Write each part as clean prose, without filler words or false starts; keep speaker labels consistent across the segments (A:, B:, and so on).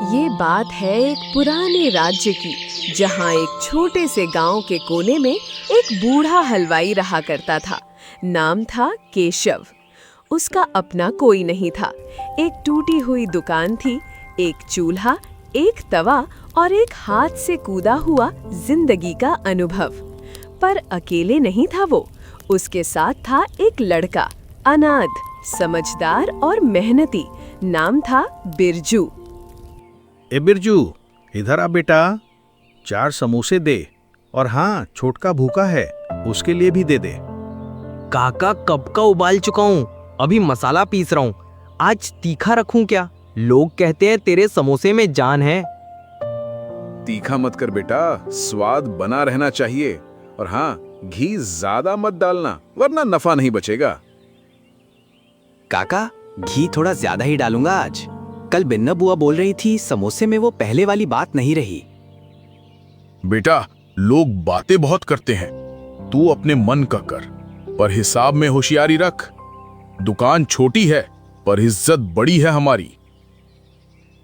A: ये बात है एक पुराने राज्य की, जहाँ एक छोटे से गांव के कोने में एक बूढ़ा हलवाई रहा करता था। नाम था केशव। उसका अपना कोई नहीं था। एक टूटी हुई दुकान थी, एक चूल्हा, एक तवा और एक हाथ से कूदा हुआ जिंदगी का अनुभव। पर अकेले नहीं था वो। उसके साथ था एक लड़का, अनाथ, समझदार और मेहनती। नाम था बिरजू।
B: ए बिरजू, इधर आ बेटा, 4 समोसे दे। और हाँ, छोटका भूखा है, उसके लिए भी दे दे।
C: काका कब का उबाल चुका हूँ, अभी मसाला पीस रहा हूँ। आज तीखा रखूं क्या? लोग कहते हैं तेरे समोसे में जान है।
D: तीखा मत कर बेटा, स्वाद बना रहना चाहिए। और हाँ, घी ज्यादा मत डालना, वरना नफा नहीं बचेगा।
E: काका, घी थोड़ा ज्यादा ही डालूंगा आज। कल बिन्ना बुआ बोल रही थी समोसे में वो पहले वाली बात नहीं रही।
D: बेटा, लोग बातें बहुत करते हैं, तू अपने मन का कर, पर हिसाब में होशियारी रख। दुकान छोटी है, पर इज्जत बड़ी है हमारी।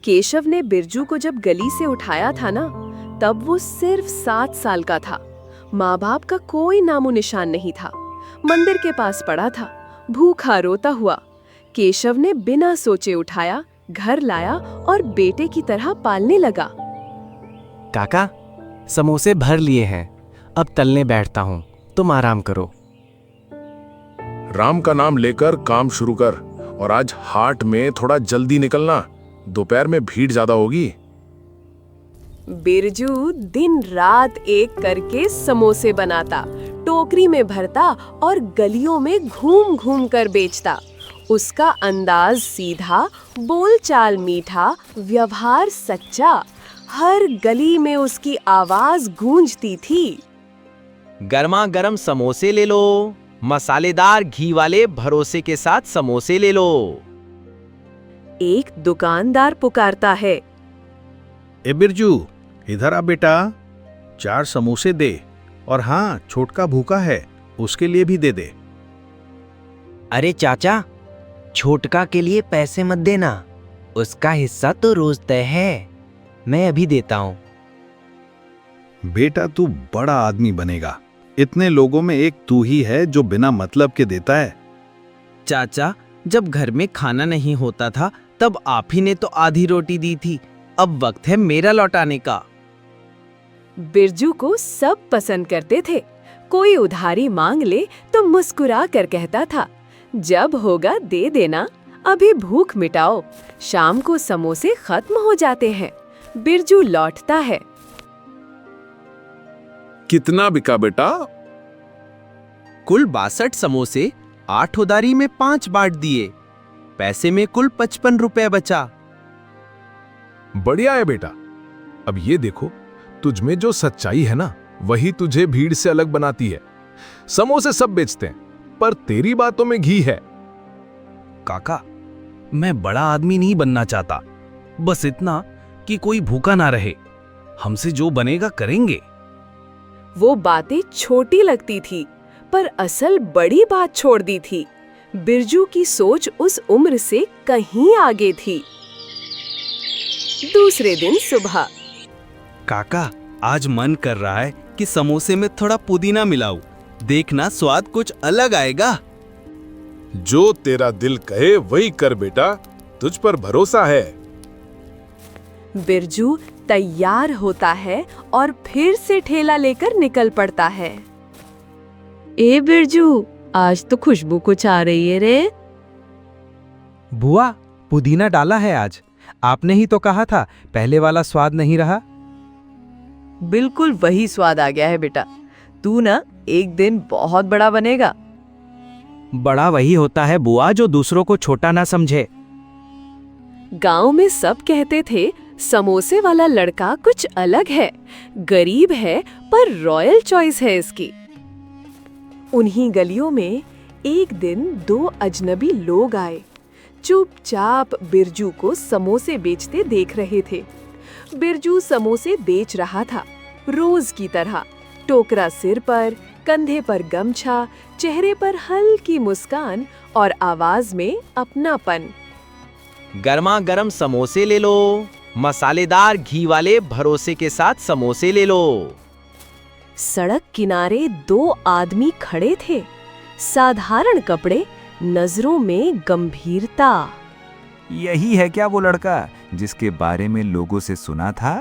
A: केशव ने बिरजू को जब गली से उठाया था ना, तब वो सिर्फ 7 साल का था। माँ बाप का कोई नामो निशान नहीं था। मंदिर के पास पड़ा था, भूखा रोता हुआ। केशव ने बिना सोचे उठाया, घर लाया और बेटे की तरह पालने लगा।
E: काका, समोसे भर लिए हैं, अब तलने बैठता हूँ, तुम आराम करो।
D: राम का नाम लेकर काम शुरू कर, और आज हाट में थोड़ा जल्दी निकलना, दोपहर में भीड़ ज्यादा होगी।
A: बिरजू दिन रात एक करके समोसे बनाता, टोकरी में भरता और गलियों में घूम घूम कर बेचता। उसका अंदाज सीधा, बोलचाल मीठा, व्यवहार सच्चा। हर गली में उसकी आवाज गूंजती थी।
C: गर्मा गर्म समोसे ले लो, मसालेदार घी वाले भरोसे के साथ समोसे ले लो।
A: एक दुकानदार पुकारता है।
B: ए बिरजू, इधर आ बेटा, 4 समोसे दे। और हाँ, छोटका भूखा है, उसके लिए भी दे दे।
C: अरे चाचा, छोटका के लिए पैसे मत देना, उसका हिस्सा तो रोज तय है, मैं अभी देता हूँ।
B: बेटा, तू बड़ा आदमी बनेगा। इतने लोगों में एक तू ही है जो बिना मतलब के देता है।
C: चाचा, जब घर में खाना नहीं होता था तब आप ही ने तो आधी रोटी दी थी, अब वक्त है मेरा लौटाने का।
A: बिरजू को सब पसंद करते थे। कोई उधारी मांग ले तो मुस्कुरा कर कहता था, जब होगा दे देना, अभी भूख मिटाओ। शाम को समोसे खत्म हो जाते हैं। बिरजू लौटता है।
D: कितना बिका बेटा?
C: कुल 62 समोसे, 8 उधारी में 5 बांट दिए। पैसे में कुल 55 रुपए बचा।
D: बढ़िया है बेटा। अब ये देखो, तुझ में जो सच्चाई है ना, वही तुझे भीड़ से अलग बनाती है। समोसे सब बेचते हैं, पर तेरी बातों में घी है।
F: काका, मैं बड़ा आदमी नहीं बनना चाहता, बस इतना कि कोई भूखा ना रहे। हमसे जो बनेगा करेंगे।
A: वो बातें छोटी लगती थी, पर असल बड़ी बात छोड़ दी थी। बिरजू की सोच उस उम्र से कहीं आगे थी। दूसरे दिन सुबह।
F: काका, आज मन कर रहा है कि समोसे में थोड़ा पुदीना मिलाऊं। देखना, स्वाद कुछ अलग आएगा।
D: जो तेरा दिल कहे वही कर बेटा, तुझ पर भरोसा है।
A: बिरजू तैयार होता है और फिर से ठेला लेकर निकल पड़ता है। ए बिरजू, आज तो खुशबू कुछ आ रही है रे।
G: बुआ, पुदीना डाला है आज। आपने ही तो कहा था पहले वाला स्वाद नहीं रहा।
A: बिल्कुल वही स्वाद आ गया है बेटा। तू ना एक दिन बहुत बड़ा बनेगा।
G: बड़ा वही होता है बुआ जो दूसरों को छोटा ना समझे।
A: गांव में सब कहते थे, समोसे वाला लड़का कुछ अलग है, गरीब है पर रॉयल चॉइस है इसकी। उन्हीं गलियों में एक दिन 2 अजनबी लोग आए। चुपचाप बिरजू को समोसे बेचते देख रहे थे। बिरजू समोसे बेच रहा था, रोज की तरह। टोकरा सिर पर, कंधे पर गमछा, चेहरे पर हल्की मुस्कान और आवाज में अपनापन।
C: गर्मा गर्म समोसे ले लो,
E: मसालेदार घी वाले भरोसे के साथ समोसे ले लो।
A: सड़क किनारे 2 आदमी खड़े थे। साधारण कपड़े, नजरों में गंभीरता।
H: यही है क्या वो लड़का जिसके बारे में लोगों से सुना था?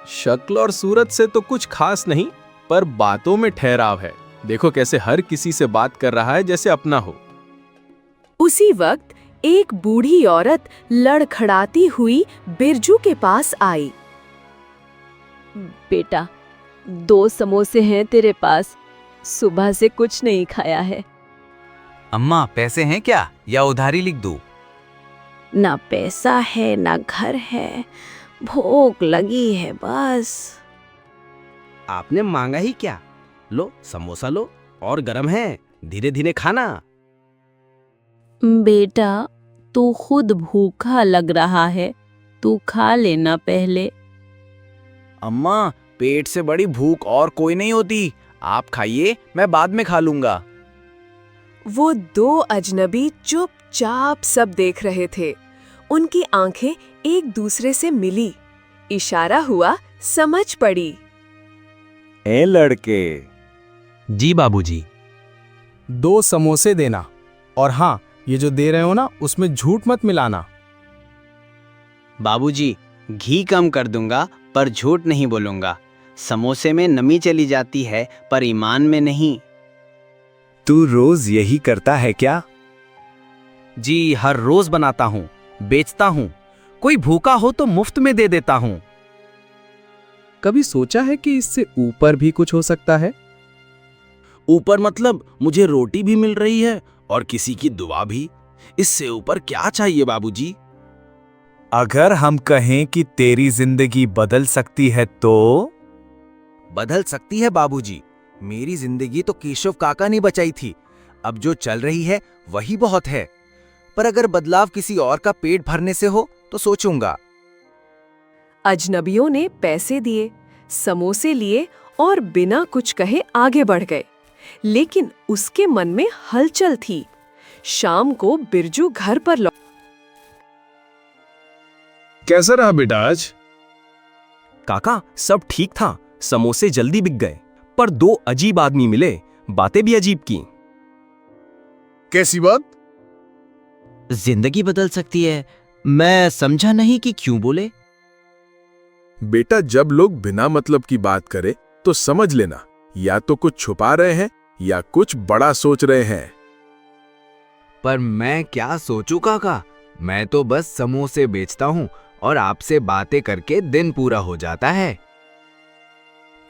F: शक्ल और सूरत से तो कुछ खास नहीं, पर बातों में ठहराव है। देखो कैसे हर किसी से बात कर रहा है जैसे अपना हो।
A: उसी वक्त एक बूढ़ी औरत लड़खड़ाती हुई बिरजू के पास आई।
I: बेटा, 2 समोसे हैं तेरे पास, सुबह से कुछ नहीं खाया है।
H: अम्मा, पैसे हैं क्या या उधारी लिख दूं?
I: ना पैसा है ना घर है, भूख लगी है बस।
E: आपने मांगा ही क्या? लो समोसा लो, और गरम है, धीरे धीरे खाना।
I: बेटा, तू खुद भूखा लग रहा है, तू खा लेना पहले।
F: अम्मा, पेट से बड़ी भूख और कोई नहीं होती। आप खाइए, मैं बाद में खा लूंगा।
A: वो 2 अजनबी चुपचाप सब देख रहे थे। उनकी आंखें एक दूसरे से मिली। इशारा हुआ, समझ पड़ी।
H: ए लड़के,
E: जी बाबूजी।
G: 2 समोसे देना, और हाँ, ये जो दे रहे हो ना, उसमें झूठ मत मिलाना।
C: बाबूजी, घी कम कर दूंगा पर झूठ नहीं बोलूंगा। समोसे में नमी चली जाती है पर ईमान में नहीं।
H: तू रोज यही करता है क्या?
E: जी, हर रोज बनाता हूँ, बेचता हूँ। कोई भूखा हो तो मुफ्त में दे देता हूँ।
G: कभी सोचा है कि इससे ऊपर भी कुछ हो सकता है?
F: ऊपर मतलब मुझे रोटी भी मिल रही है और किसी की दुआ भी। इससे ऊपर क्या चाहिए बाबूजी?
H: अगर हम कहें कि तेरी जिंदगी बदल सकती है तो?
J: बदल सकती है बाबूजी। मेरी जिंदगी तो केशव काका ने बचाई थी। अब जो चल रही है वही बहुत है। पर अगर बदलाव किसी और का पेट भरने से हो तो सोचूंगा।
A: अजनबियों ने पैसे दिए, समोसे लिए और बिना कुछ कहे आगे बढ़ गए। लेकिन उसके मन में हलचल थी। शाम को बिरजू घर पर
D: कैसा रहा बेटा आज?
E: काका, सब ठीक था। समोसे जल्दी बिक गए, पर 2 अजीब आदमी मिले, बातें भी अजीब की।
D: कैसी बात?
C: जिंदगी बदल सकती है, मैं समझा नहीं कि क्यों बोले।
D: बेटा, जब लोग बिना मतलब की बात करें तो समझ लेना, या तो कुछ छुपा रहे हैं या कुछ बड़ा सोच रहे हैं।
J: पर मैं क्या सोचूं काका? मैं तो बस समोसे बेचता हूं और आपसे बातें करके दिन पूरा हो जाता है।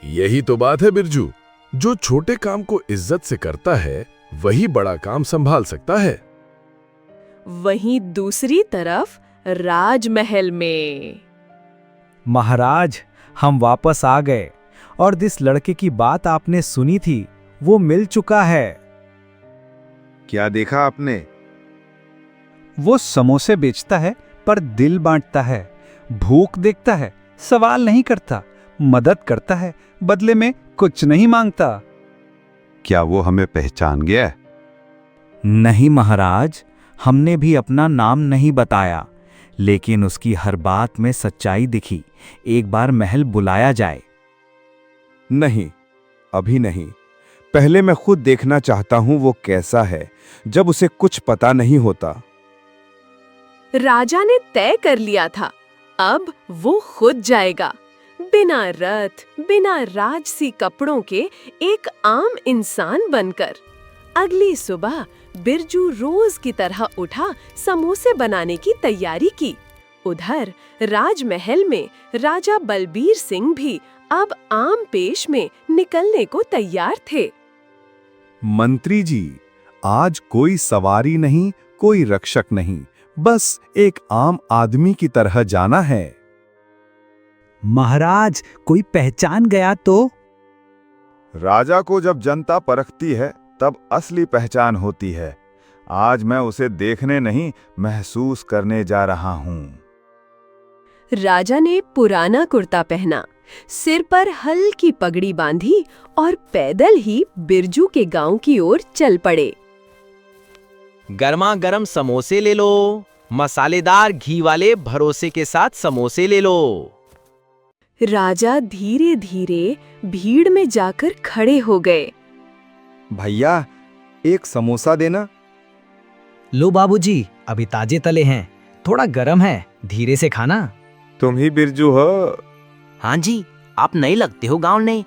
D: यही तो बात है बिरजू। जो छोटे काम को इज्जत से करता है वही बड़ा काम संभाल सकता है।
A: वहीं दूसरी तरफ राजमहल में
G: महाराज, हम वापस आ गए और जिस लड़के की बात आपने सुनी थी वो मिल चुका है।
B: क्या देखा आपने?
G: वो समोसे बेचता है पर दिल बांटता है, भूख देखता है, सवाल नहीं करता, मदद करता है, बदले में कुछ नहीं मांगता।
B: क्या वो हमें पहचान गया?
G: नहीं महाराज, हमने भी अपना नाम नहीं बताया, लेकिन उसकी हर बात में सच्चाई दिखी। एक बार महल बुलाया जाए।
B: नहीं, अभी नहीं। पहले मैं खुद देखना चाहता हूं वो कैसा है, जब उसे कुछ पता नहीं होता।
A: राजा ने तय कर लिया था, अब वो खुद जाएगा। बिना रथ, बिना राजसी कपड़ों के एक आम इंसान बनकर। अगली सुबह बिरजू रोज की तरह उठा, समोसे बनाने की तैयारी की। उधर राजमहल में राजा बलबीर सिंह भी अब आम पेश में निकलने को तैयार थे।
B: मंत्री जी, आज कोई सवारी नहीं, कोई रक्षक नहीं, बस एक आम आदमी की तरह जाना है।
G: महाराज, कोई पहचान गया तो?
B: राजा को जब जनता परखती है तब असली पहचान होती है। आज मैं उसे देखने नहीं, महसूस करने जा रहा हूं।
A: राजा ने पुराना कुर्ता पहना, सिर पर हल्की पगड़ी बांधी और पैदल ही बिरजू के गांव की ओर चल पड़े।
E: गर्मा गर्म समोसे ले लो,
C: मसालेदार घी वाले भरोसे के साथ समोसे ले लो।
A: राजा धीरे धीरे भीड़ में जाकर खड़े हो गए।
B: भैया, एक समोसा देना।
F: लो बाबूजी, अभी ताजे तले हैं, थोड़ा गरम है, धीरे से खाना।
B: तुम ही बिरजू हो?
C: हाँ जी, आप नए लगते हो गांव में।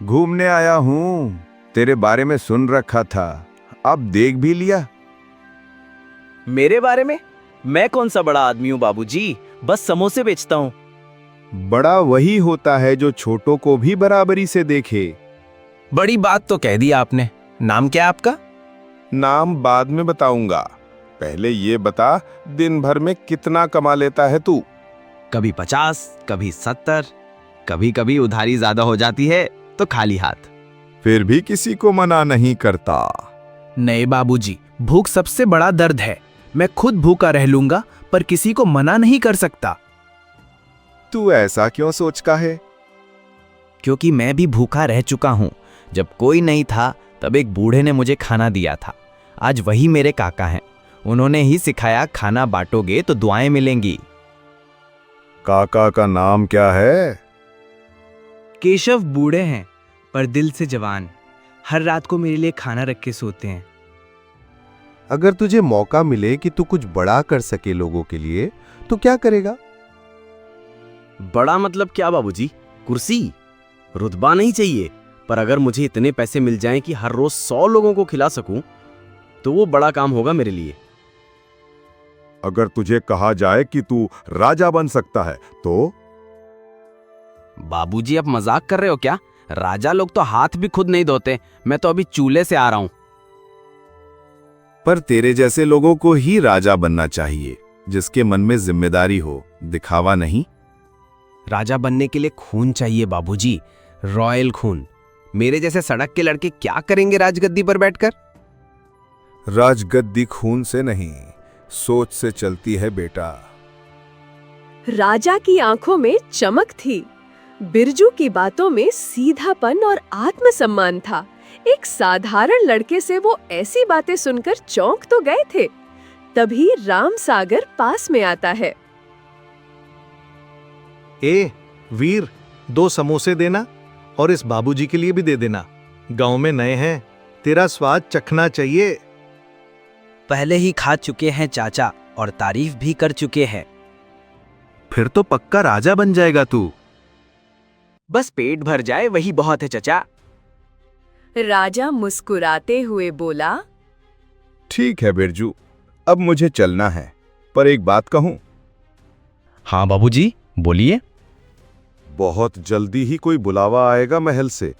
B: घूमने आया हूँ। तेरे बारे में सुन रखा था, अब देख भी लिया।
E: मेरे बारे में? मैं कौन सा बड़ा आदमी हूँ बाबूजी, बस समोसे बेचता हूँ।
B: बड़ा वही होता है जो छोटों को भी बराबरी से देखे।
F: बड़ी बात तो कह दी आपने। नाम क्या है आपका?
K: नाम बाद में बताऊंगा, पहले ये बता, दिन भर में कितना कमा लेता है तू?
F: कभी 50, कभी 70, कभी कभी उधारी ज्यादा हो जाती है तो खाली हाथ।
B: फिर भी किसी को मना नहीं करता।
F: नहीं बाबूजी, भूख सबसे बड़ा दर्द है। मैं खुद भूखा रह लूंगा पर किसी को मना नहीं कर सकता।
B: तू ऐसा क्यों सोचता है?
F: क्योंकि मैं भी भूखा रह चुका हूं। जब कोई नहीं था तब एक बूढ़े ने मुझे खाना दिया था। आज वही मेरे काका हैं। उन्होंने ही सिखाया, खाना बांटोगे तो दुआएं मिलेंगी।
B: काका का नाम क्या है?
C: केशव बूढ़े हैं पर दिल से जवान। हर रात को मेरे लिए खाना रख के सोते हैं।
K: अगर तुझे मौका मिले कि तू कुछ बड़ा कर सके लोगों के लिए, तो क्या करेगा?
E: बड़ा मतलब क्या बाबूजी? कुर्सी, रुतबा नहीं चाहिए, पर अगर मुझे इतने पैसे मिल जाएं कि हर रोज 100 लोगों को खिला सकूं, तो वो बड़ा काम होगा मेरे लिए।
B: अगर तुझे कहा जाए कि तू राजा बन सकता है तो?
C: बाबूजी, आप मजाक कर रहे हो क्या? राजा लोग तो हाथ भी खुद नहीं धोते। मैं तो अभी चूल्हे से आ रहा हूं।
K: पर तेरे जैसे लोगों को ही राजा बनना चाहिए, जिसके मन में जिम्मेदारी हो, दिखावा नहीं।
C: राजा बनने के लिए खून चाहिए बाबूजी, रॉयल खून। मेरे जैसे सड़क के लड़के क्या करेंगे राजगद्दी पर बैठकर?
B: राजगद्दी खून से नहीं, सोच से चलती है बेटा।
A: राजा की आंखों में चमक थी। बिरजू की बातों में सीधापन और आत्मसम्मान था। एक साधारण लड़के से वो ऐसी बातें सुनकर चौंक तो गए थे। तभी राम सागर पास में आता है।
L: ए वीर, 2 समोसे देना और इस बाबूजी के लिए भी दे देना। गांव में नए हैं, तेरा स्वाद चखना चाहिए।
C: पहले ही खा चुके हैं चाचा और तारीफ भी कर चुके हैं।
L: फिर तो पक्का राजा बन जाएगा तू।
C: बस पेट भर जाए वही बहुत है चाचा।
A: राजा मुस्कुराते हुए बोला,
B: ठीक है बिरजू, अब मुझे चलना है, पर एक बात कहूं।
F: हाँ बाबूजी, बोलिए।
B: बहुत जल्दी ही कोई बुलावा आएगा महल से,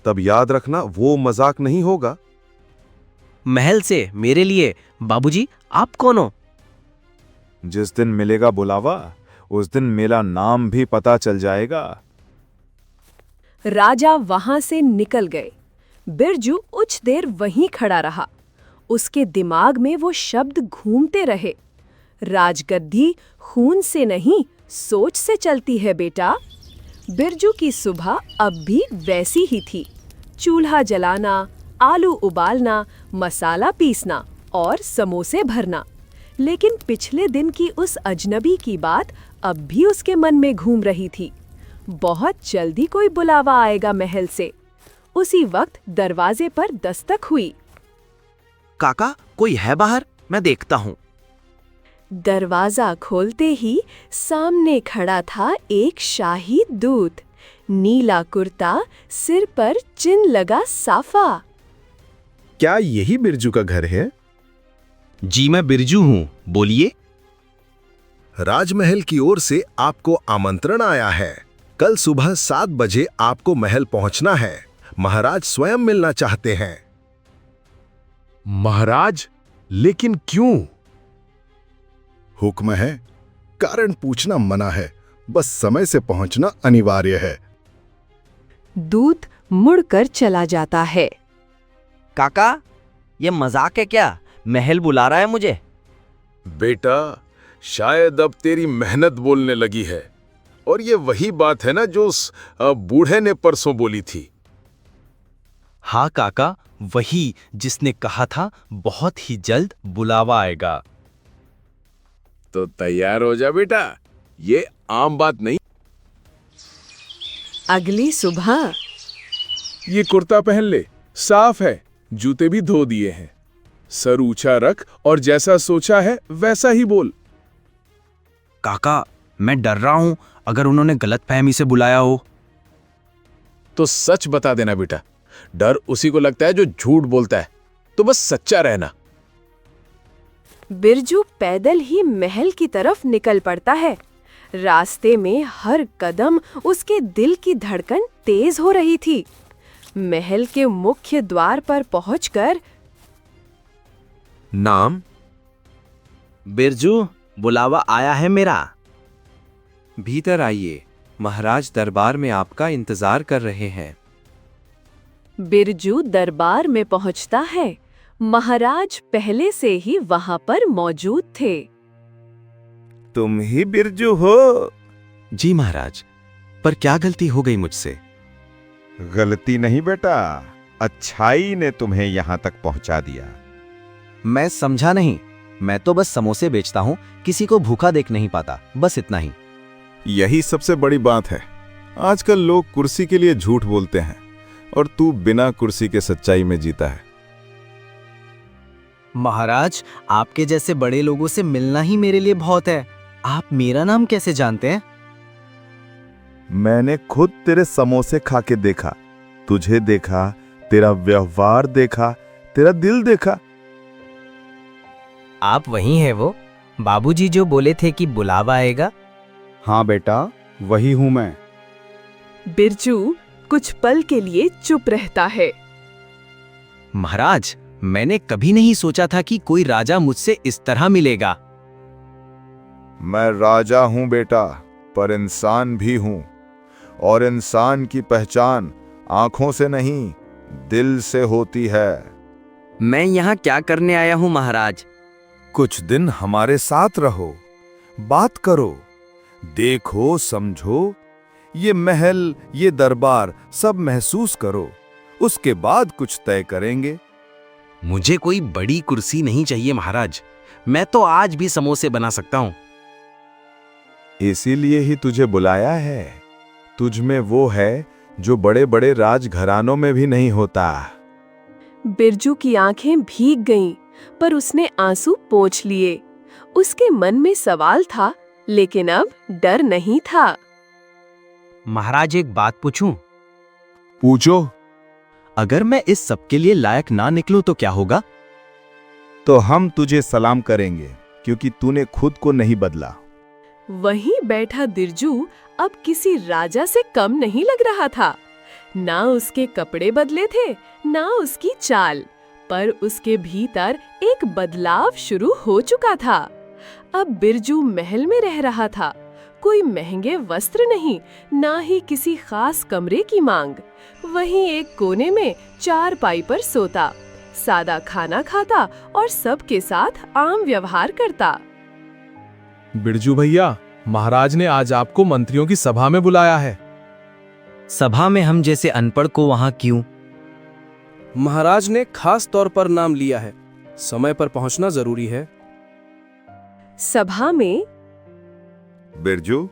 B: तब याद रखना वो मजाक नहीं होगा।
C: महल से मेरे लिए? बाबूजी, आप कौन हो?
B: जिस दिन मिलेगा बुलावा, उस दिन मेरा नाम भी पता चल जाएगा।
A: राजा वहां से निकल गए। बिरजू कुछ देर वहीं खड़ा रहा। उसके दिमाग में वो शब्द घूमते रहे, राजगद्दी खून से नहीं, सोच से चलती है बेटा। बिरजू की सुबह अब भी वैसी ही थी। चूल्हा जलाना, आलू उबालना, मसाला पीसना और समोसे भरना। लेकिन पिछले दिन की उस अजनबी की बात अब भी उसके मन में घूम रही थी। बहुत जल्दी कोई बुलावा आएगा महल से। उसी वक्त दरवाजे पर दस्तक हुई।
J: काका, कोई है बाहर? मैं देखता हूँ।
A: दरवाजा खोलते ही सामने खड़ा था एक शाही दूत। नीला कुर्ता, सिर पर चिन्ह लगा साफा।
K: क्या यही बिरजू का घर है?
F: जी मैं बिरजू हूँ, बोलिए।
K: राजमहल की ओर से आपको आमंत्रण आया है। कल सुबह 7 बजे आपको महल पहुंचना है। महाराज स्वयं मिलना चाहते हैं।
D: महाराज, लेकिन क्यों?
K: हुक्म है, कारण पूछना मना है, बस समय से पहुंचना अनिवार्य है।
A: दूत मुड़कर चला जाता है।
C: काका, ये मजाक है क्या? महल बुला रहा है मुझे।
D: बेटा, शायद अब तेरी मेहनत बोलने लगी है, और ये वही बात है ना जो उस बूढ़े ने परसों बोली थी।
E: हाँ काका, वही जिसने कहा था बहुत ही जल्द बुलावा आएगा।
D: तो तैयार हो जा बेटा, ये आम बात नहीं।
A: अगली सुबह
D: ये कुर्ता पहन ले, साफ है, जूते भी धो दिए हैं। सर ऊंचा रख और जैसा सोचा है वैसा ही बोल।
E: काका, मैं डर रहा हूं, अगर उन्होंने गलतफहमी से बुलाया हो।
D: तो सच बता देना बेटा, डर उसी को लगता है जो झूठ बोलता है, तो बस सच्चा रहना।
A: बिरजू पैदल ही महल की तरफ निकल पड़ता है। रास्ते में हर कदम उसके दिल की धड़कन तेज हो रही थी। महल के मुख्य द्वार पर पहुंचकर
E: नाम? बिरजू, बुलावा आया है मेरा।
F: भीतर आइए, महाराज दरबार में आपका इंतजार कर रहे हैं।
A: बिरजू दरबार में पहुंचता है। महाराज पहले से ही वहां पर मौजूद थे।
K: तुम ही बिरजू हो?
E: जी महाराज, पर क्या गलती हो गई मुझसे?
B: गलती नहीं बेटा, अच्छाई ने तुम्हें यहां तक पहुंचा दिया।
F: मैं समझा नहीं, मैं तो बस समोसे बेचता हूँ, किसी को भूखा देख नहीं पाता, बस इतना ही।
B: यही सबसे बड़ी बात है। आजकल लोग कुर्सी के लिए झूठ बोलते हैं और तू बिना कुर्सी के सच्चाई में जीता है।
F: महाराज, आपके जैसे बड़े लोगों से मिलना ही मेरे लिए बहुत है। आप मेरा नाम कैसे जानते हैं?
B: मैंने खुद तेरे समोसे खा के देखा, तुझे देखा, तेरा व्यवहार देखा, तेरा दिल देखा।
C: आप वही हैं वो बाबूजी जो बोले थे कि बुलावा आएगा?
G: हाँ बेटा, वही हूं मैं।
A: बिरजू कुछ पल के लिए चुप रहता है।
E: महाराज, मैंने कभी नहीं सोचा था कि कोई राजा मुझसे इस तरह मिलेगा।
B: मैं राजा हूं बेटा, पर इंसान भी हूं, और इंसान की पहचान आंखों से नहीं, दिल से होती है।
E: मैं यहाँ क्या करने आया हूँ महाराज?
K: कुछ दिन हमारे साथ रहो, बात करो, देखो, समझो, ये महल, ये दरबार सब महसूस करो, उसके बाद कुछ तय करेंगे।
E: मुझे कोई बड़ी कुर्सी नहीं चाहिए महाराज, मैं तो आज भी समोसे बना सकता हूँ।
B: इसीलिए ही तुझे बुलाया है। तुझ में वो है जो बड़े बड़े राजघरानों में भी नहीं होता।
A: बिरजू की आंखें भीग गईं, पर उसने आंसू पोंछ लिए। उसके मन में सवाल था, लेकिन अब डर नहीं था।
E: महाराज, एक बात पूछूं?
B: पूछो।
E: अगर मैं इस सब के लिए लायक ना निकलूं तो क्या होगा?
B: तो हम तुझे सलाम करेंगे, क्योंकि तूने खुद को नहीं बदला।
A: वहीं बैठा बिरजू अब किसी राजा से कम नहीं लग रहा था। ना उसके कपड़े बदले थे, ना उसकी चाल, पर उसके भीतर एक बदलाव शुरू हो चुका था। अब बिरजू महल में रह रहा था। कोई महंगे वस्त्र नहीं, ना ही किसी खास कमरे की मांग। वहीं एक कोने में चारपाई पर सोता, सादा खाना खाता और सबके साथ आम व्यवहार करता।
D: बिरजू भैया, महाराज ने आज आपको मंत्रियों की सभा में बुलाया है।
C: सभा में हम जैसे अनपढ़ को वहां क्यों?
M: महाराज ने खास तौर पर नाम लिया है, समय पर पहुंचना जरूरी है।
A: सभा में
B: बिरजू,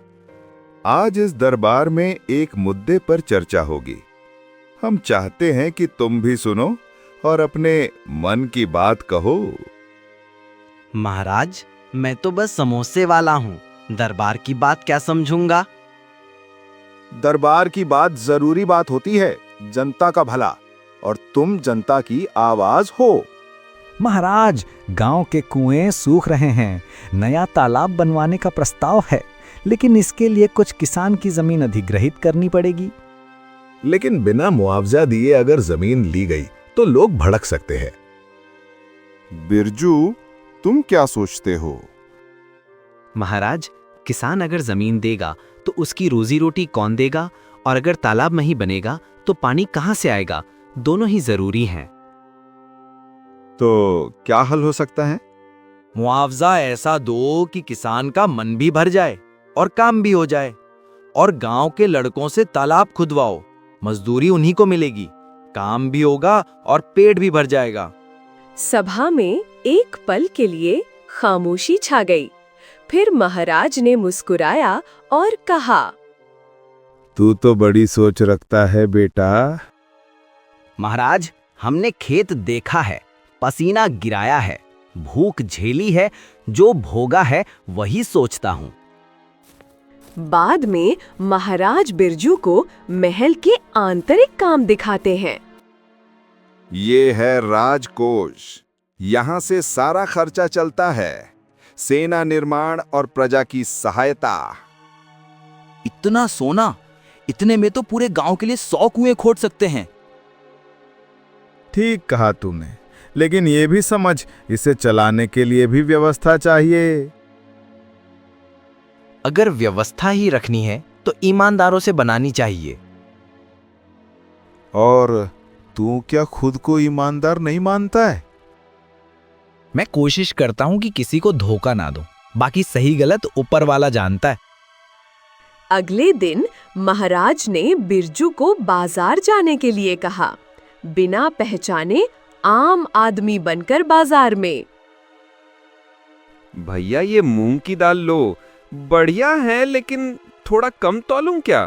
B: आज इस दरबार में एक मुद्दे पर चर्चा होगी। हम चाहते हैं कि तुम भी सुनो और अपने मन की बात कहो।
E: महाराज, मैं तो बस समोसे वाला हूँ, दरबार की बात क्या समझूंगा?
B: दरबार की बात जरूरी बात होती है, जनता का भला, और तुम जनता की आवाज हो।
G: महाराज, गांव के कुएं सूख रहे हैं, नया तालाब बनवाने का प्रस्ताव है, लेकिन इसके लिए कुछ किसान की जमीन अधिग्रहित करनी पड़ेगी।
K: लेकिन बिना मुआवजा दिए अगर जमीन ली गई तो लोग भड़क सकते हैं।
B: बिरजू, तुम क्या सोचते हो?
E: महाराज, किसान अगर जमीन देगा तो उसकी रोजी रोटी कौन देगा, और अगर तालाब नहीं बनेगा तो पानी कहां से आएगा? दोनों ही जरूरी हैं।
B: तो क्या हल हो सकता है?
F: मुआवजा ऐसा दो कि किसान का मन भी भर जाए और काम भी हो जाए, और गांव के लड़कों से तालाब खुदवाओ, मजदूरी उन्हीं को मिलेगी।
H: काम भी होगा और पेट भी भर जाएगा।
A: सभा में एक पल के लिए खामोशी छा गई। फिर महाराज ने मुस्कुराया और कहा,
B: तू तो बड़ी सोच रखता है बेटा।
F: महाराज, हमने खेत देखा है, पसीना गिराया है, भूख झेली है, जो भोगा है वही सोचता हूँ।
A: बाद में महाराज बिरजू को महल के आंतरिक काम दिखाते हैं।
B: ये है राजकोष। यहाँ से सारा खर्चा चलता है, सेना निर्माण और प्रजा की सहायता।
H: इतना सोना, इतने में तो पूरे गांव के लिए 100 कुएं खोद सकते हैं।
K: ठीक कहा तूने, लेकिन ये भी समझ, इसे चलाने के लिए भी व्यवस्था चाहिए।
F: अगर व्यवस्था ही रखनी है तो ईमानदारों से बनानी चाहिए।
K: और तू क्या खुद को ईमानदार नहीं मानता है?
H: मैं कोशिश करता हूं कि किसी को धोखा ना दूं, बाकी सही गलत ऊपर वाला जानता है।
A: अगले दिन महाराज ने बिरजू को बाजार जाने के लिए कहा, बिना पहचाने आम आदमी बनकर बाजार में।
N: भैया ये मूंग की दाल लो, बढ़िया है, लेकिन थोड़ा कम तौलूं क्या?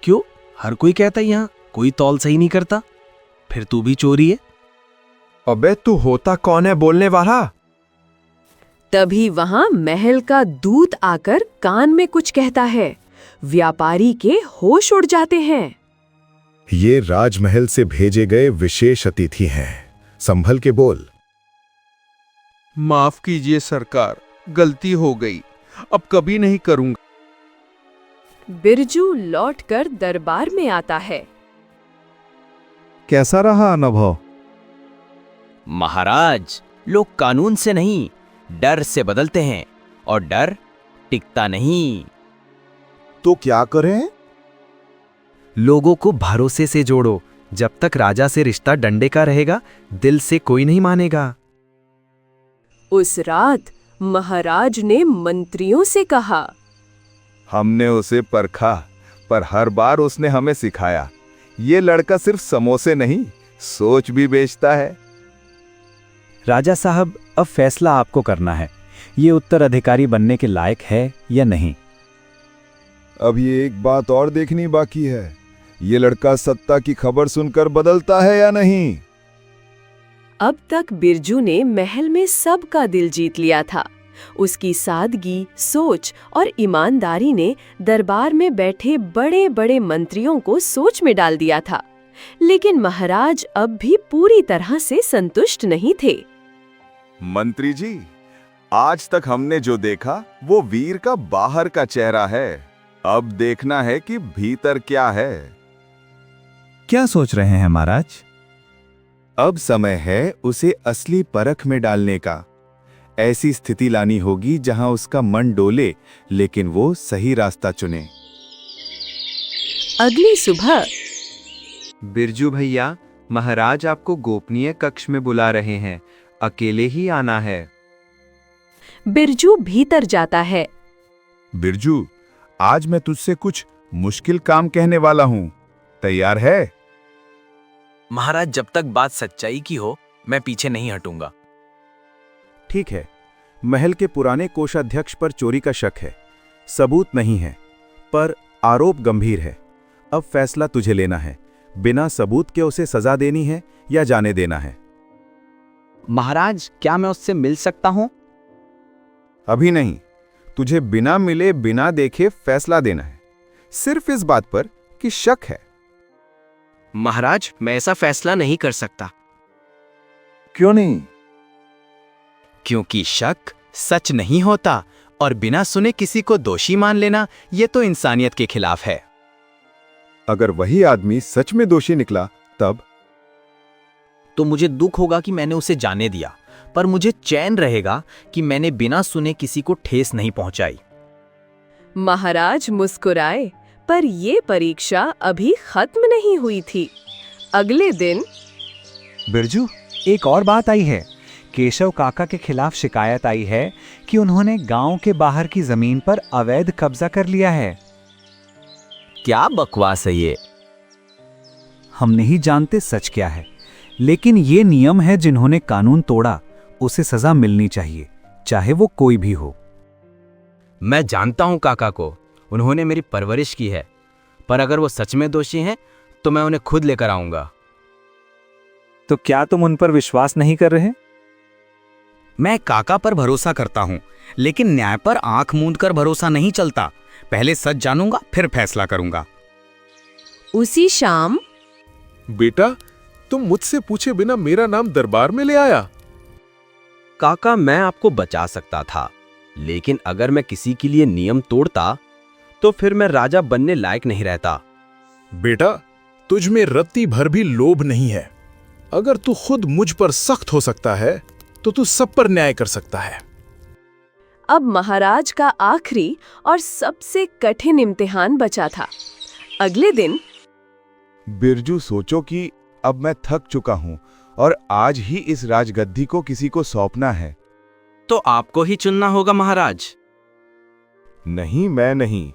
M: क्यों? हर कोई कहता है यहाँ कोई तौल सही नहीं करता, फिर तू भी चोरी है?
N: अबे तू होता कौन है बोलने वाला?
A: तभी वहां महल का दूत आकर कान में कुछ कहता है। व्यापारी के होश उड़ जाते हैं।
B: ये राजमहल से भेजे गए विशेष अतिथि हैं। संभल के बोल।
N: माफ कीजिए सरकार, गलती हो गई, अब कभी नहीं करूंगा।
A: बिरजू लौटकर दरबार में आता है।
K: कैसा रहा अनुभव?
F: महाराज, लोग कानून से नहीं, डर से बदलते हैं, और डर टिकता नहीं।
B: तो क्या करें?
H: लोगों को भरोसे से जोड़ो। जब तक राजा से रिश्ता डंडे का रहेगा, दिल से कोई नहीं मानेगा।
A: उस रात महाराज ने मंत्रियों से कहा,
B: हमने उसे परखा, पर हर बार उसने हमें सिखाया, ये लड़का सिर्फ समोसे नहीं, सोच भी बेचता है।
G: राजा साहब, अब फैसला आपको करना है। ये उत्तराधिकारी बनने के लायक है या नहीं?
B: अब ये एक बात और देखनी बाकी है, ये लड़का सत्ता की खबर सुनकर बदलता है या नहीं।
A: अब तक बिरजू ने महल में सबका दिल जीत लिया था। उसकी सादगी, सोच और ईमानदारी ने दरबार में बैठे बड़े बड़े मंत्रियों को सोच में डाल दिया था। लेकिन महाराज अब भी पूरी तरह से संतुष्ट नहीं थे।
B: मंत्री जी, आज तक हमने जो देखा वो वीर का बाहर का चेहरा है। अब देखना है कि भीतर क्या है।
G: क्या सोच रहे हैं महाराज?
B: अब समय है उसे असली परख में डालने का। ऐसी स्थिति लानी होगी जहां उसका मन डोले, लेकिन वो सही रास्ता चुने।
A: अगली सुबह
N: बिरजू भैया, महाराज आपको गोपनीय कक्ष में बुला रहे हैं, अकेले ही आना है।
A: बिरजू भीतर जाता है।
B: बिरजू, आज मैं तुझसे कुछ मुश्किल काम कहने वाला हूं, तैयार है?
H: महाराज, जब तक बात सच्चाई की हो, मैं पीछे नहीं हटूंगा।
K: ठीक है। महल के पुराने कोषाध्यक्ष पर चोरी का शक है, सबूत नहीं है, पर आरोप गंभीर है। अब फैसला तुझे लेना है, बिना सबूत के उसे सजा देनी है या जाने देना है।
F: महाराज, क्या मैं उससे मिल सकता हूं?
B: अभी नहीं, तुझे बिना मिले बिना देखे फैसला देना है, सिर्फ इस बात पर कि शक है।
E: महाराज, मैं ऐसा फैसला नहीं कर सकता।
B: क्यों नहीं?
H: क्योंकि शक सच नहीं होता, और बिना सुने किसी को दोषी मान लेना, ये तो इंसानियत के खिलाफ है।
B: अगर वही आदमी सच में दोषी निकला तब?
H: तो मुझे दुख होगा कि मैंने उसे जाने दिया, पर मुझे चैन रहेगा कि मैंने बिना सुने किसी को ठेस नहीं पहुंचाई।
A: महाराज मुस्कुराए, पर ये परीक्षा अभी खत्म नहीं हुई थी। अगले दिन
G: बिरजू, एक और बात आई है। केशव काका के खिलाफ शिकायत आई है कि उन्होंने गांव के बाहर की जमीन पर अवैध कब्जा कर लिया है।
F: क्या बकवास है ये?
G: हम नहीं जानते सच क्या है, लेकिन ये नियम है, जिन्होंने कानून तोड़ा उसे सजा मिलनी चाहिए, चाहे वो कोई भी हो।
E: मैं जानता हूं काका को, उन्होंने मेरी परवरिश की है, पर अगर वो सच में दोषी हैं तो मैं उन्हें खुद लेकर आऊंगा।
G: तो क्या तुम उन पर विश्वास नहीं कर रहे?
O: मैं काका पर भरोसा करता हूं, लेकिन न्याय पर आंख मूंद कर भरोसा नहीं चलता। पहले सच जानूंगा, फिर फैसला करूंगा।
A: उसी शाम
D: बेटा, तुम मुझसे पूछे बिना मेरा नाम दरबार में ले आया।
E: काका, मैं आपको बचा सकता था, लेकिन अगर मैं किसी के लिए नियम तोड़ता तो फिर मैं राजा बनने लायक नहीं रहता।
D: बेटा, तुझ में रत्ती भर भी लोभ नहीं है। अगर तू खुद मुझ पर सख्त हो सकता है तो तू सब पर न्याय कर सकता है।
A: अब महाराज का आखिरी और सबसे कठिन इम्तिहान बचा था। अगले दिन
B: बिरजू, सोचो कि अब मैं थक चुका हूं और आज ही इस राजगद्दी को किसी को सौंपना है।
E: तो आपको ही चुनना होगा महाराज।
B: नहीं, मैं नहीं,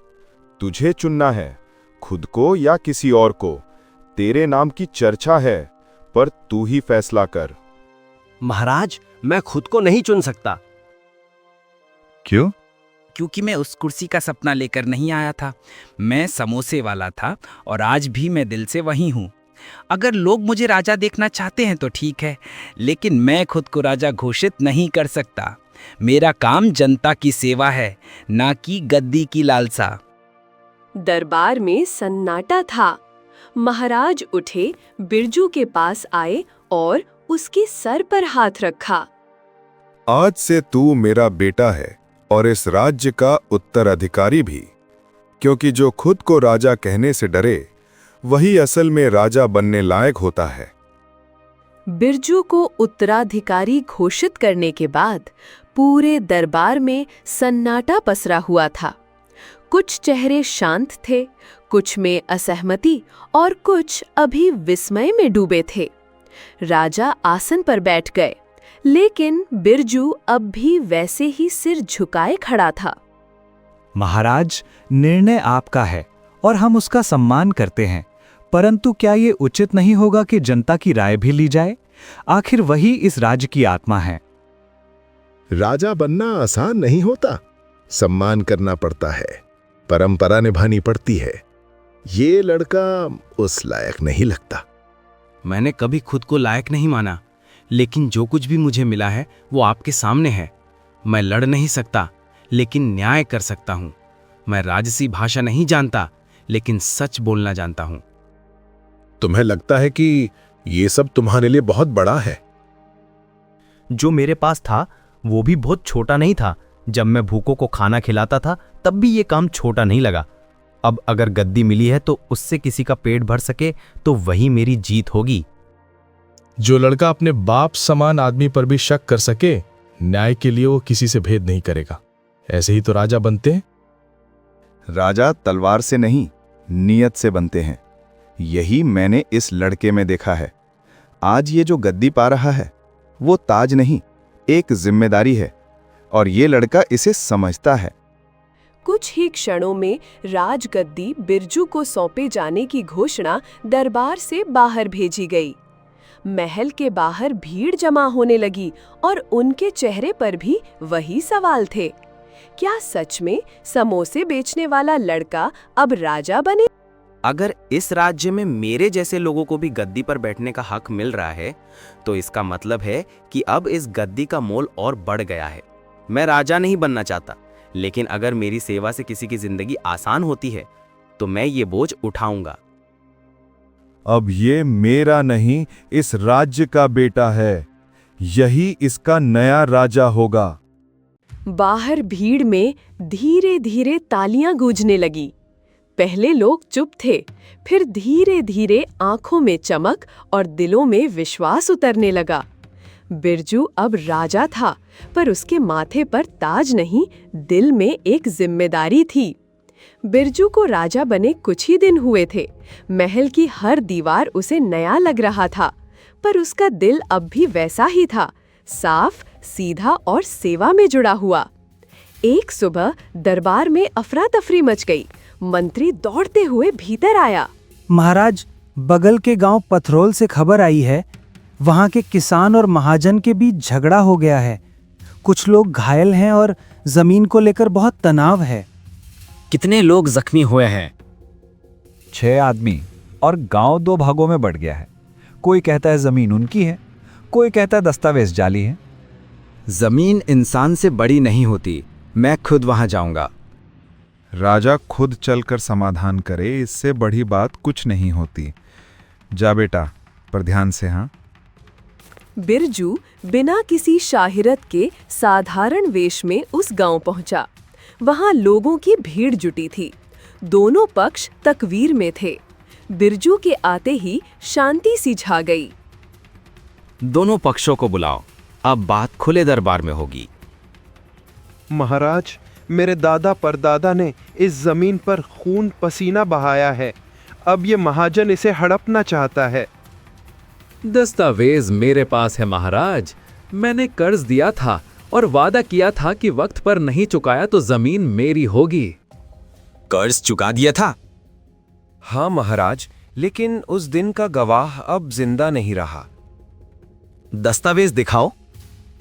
B: तुझे चुनना है, खुद को या किसी और को। तेरे नाम की चर्चा है, पर तू ही फैसला कर।
E: महाराज, मैं खुद को नहीं चुन सकता।
B: क्यों?
O: क्योंकि मैं उस कुर्सी का सपना लेकर नहीं आया था। मैं समोसे वाला था और आज भी मैं दिल से वही हूं। अगर लोग मुझे राजा देखना चाहते हैं तो ठीक है, लेकिन मैं खुद को राजा घोषित नहीं कर सकता। मेरा काम जनता की सेवा है, ना कि गद्दी की लालसा।
A: दरबार में सन्नाटा था। महाराज उठे, बिरजू के पास आए और उसके सर पर हाथ रखा।
B: आज से तू मेरा बेटा है और इस राज्य का उत्तराधिकारी भी, क्योंकि जो खुद को राजा कहने से डरे वही असल में राजा बनने लायक होता है।
A: बिरजू को उत्तराधिकारी घोषित करने के बाद पूरे दरबार में सन्नाटा पसरा हुआ था। कुछ चेहरे शांत थे, कुछ में असहमति और कुछ अभी विस्मय में डूबे थे। राजा आसन पर बैठ गए, लेकिन बिरजू अब भी वैसे ही सिर झुकाए खड़ा था।
G: महाराज, निर्णय आपका है और हम उसका सम्मान करते हैं, परंतु क्या ये उचित नहीं होगा कि जनता की राय भी ली जाए? आखिर वही इस राज्य की आत्मा है।
P: राजा बनना आसान नहीं होता, सम्मान करना पड़ता है, परंपरा निभानी पड़ती है। ये लड़का उस लायक नहीं लगता।
E: मैंने कभी खुद को लायक नहीं माना, लेकिन जो कुछ भी मुझे मिला है वो आपके सामने है। मैं लड़ नहीं सकता, लेकिन न्याय कर सकता हूं। मैं राजसी भाषा नहीं जानता, लेकिन सच बोलना जानता हूं।
P: तुम्हें लगता है कि ये सब तुम्हारे लिए बहुत बड़ा है?
F: जो मेरे पास था वो भी बहुत छोटा नहीं था। जब मैं भूखों को खाना खिलाता था तब भी ये काम छोटा नहीं लगा। अब अगर गद्दी मिली है तो उससे किसी का पेट भर सके तो वही मेरी जीत होगी।
D: जो लड़का अपने बाप समान आदमी पर भी शक कर सके, न्याय के लिए वो किसी से भेद नहीं करेगा। ऐसे ही तो राजा बनते हैं।
B: राजा तलवार से नहीं, नियत से बनते हैं। यही मैंने इस लड़के में देखा है। आज ये जो गद्दी पा रहा है वो ताज नहीं, एक जिम्मेदारी है, और ये लड़का इसे समझता है।
A: कुछ ही क्षणों में राजगद्दी बिरजू को सौंपे जाने की घोषणा दरबार से बाहर भेजी गई। महल के बाहर भीड़ जमा होने लगी और उनके चेहरे पर भी वही सवाल थे। क्या सच में समोसे बेचने वाला लड़का अब राजा बने?
E: अगर इस राज्य में मेरे जैसे लोगों को भी गद्दी पर बैठने का हक मिल रहा है, तो इसका मतलब है कि अब इस गद्दी का मोल और बढ़ गया है। मैं राजा नहीं बनना चाहता, लेकिन अगर मेरी सेवा से किसी की जिंदगी आसान होती है तो मैं ये बोझ उठाऊंगा।
B: अब ये मेरा नहीं, इस राज्य का बेटा है। यही इसका नया राजा होगा।
A: बाहर भीड़ में धीरे धीरे तालियां गूंजने लगी। पहले लोग चुप थे, फिर धीरे धीरे आंखों में चमक और दिलों में विश्वास उतरने लगा। बिरजू अब राजा था, पर उसके माथे पर ताज नहीं, दिल में एक जिम्मेदारी थी। बिरजू को राजा बने कुछ ही दिन हुए थे। महल की हर दीवार उसे नया लग रहा था, पर उसका दिल अब भी वैसा ही था, साफ, सीधा और सेवा में जुड़ा हुआ। एक सुबह दरबार में अफरा तफरी मच गई। मंत्री दौड़ते हुए भीतर आया।
F: महाराज,
G: बगल के गांव पथरोल से खबर आई है, वहां के किसान और महाजन के बीच झगड़ा हो गया है। कुछ लोग घायल हैं और जमीन को लेकर बहुत तनाव है।
H: कितने लोग जख्मी हुए हैं?
G: 6 आदमी, और गांव 2 भागों में बढ़ गया है। कोई कहता है जमीन उनकी है, कोई कहता है दस्तावेज जाली है।
J: जमीन इंसान से बड़ी नहीं होती, मैं खुद वहां जाऊंगा।
B: राजा खुद चलकर समाधान करे, इससे बड़ी बात कुछ नहीं होती। जा बेटा, पर ध्यान से। हाँ।
A: बिरजू बिना किसी शाहिरत के साधारण वेश में उस गांव पहुंचा। वहां लोगों की भीड़ जुटी थी। दोनों पक्ष तकवीर में थे। बिरजू के आते ही शांति सी छा गई।
E: दोनों पक्षों को बुलाओ, अब बात खुले दरबार में होगी।
Q: महाराज, मेरे दादा परदादा ने इस जमीन पर खून पसीना बहाया है। अब ये महाजन इसे हड़पना चाहता है।
R: दस्तावेज मेरे पास है महाराज। मैंने कर्ज दिया था और वादा किया था कि वक्त पर नहीं चुकाया तो जमीन मेरी होगी।
J: कर्ज चुका दिया था?
N: हाँ महाराज, लेकिन उस दिन का गवाह अब जिंदा नहीं रहा।
J: दस्तावेज दिखाओ।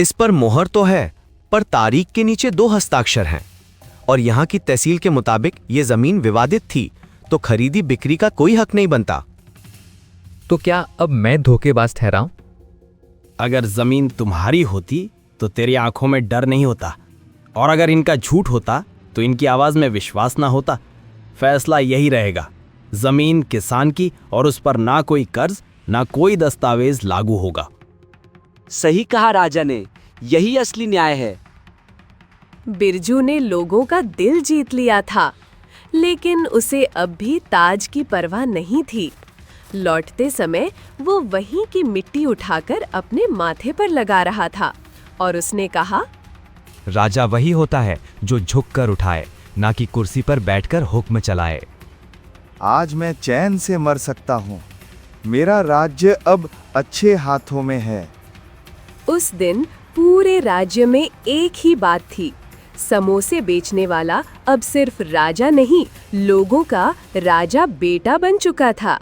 J: इस पर मोहर तो है, पर तारीख के नीचे 2 हस्ताक्षर हैं। और यहाँ की तहसील के मुताबिक ये जमीन विवादित थी, तो खरीदी बिक्री का कोई हक नहीं बनता।
F: तो क्या अब मैं धोखेबाज ठहराऊं?
E: अगर जमीन तुम्हारी होती तो तेरी आंखों में डर नहीं होता, और अगर इनका झूठ होता तो इनकी आवाज में विश्वास ना होता। फैसला यही रहेगा, जमीन किसान की, और उस पर ना कोई कर्ज ना कोई दस्तावेज लागू होगा।
S: सही कहा राजा ने, यही असली न्याय है।
A: बिरजू ने लोगों का दिल जीत लिया था, लेकिन उसे अब भी ताज की परवाह नहीं थी। लौटते समय वो वहीं की मिट्टी उठाकर अपने माथे पर लगा रहा था और उसने कहा,
G: राजा वही होता है जो झुककर उठाए, ना कि कुर्सी पर बैठकर हुक्म चलाए।
B: आज मैं चैन से मर सकता हूँ। मेरा राज्य अब अच्छे हाथों में है।
A: उस दिन पूरे राज्य में एक ही बात थी। समोसे बेचने वाला अब सिर्फ राजा नहीं, लोगों का राजा बेटा बन चुका था।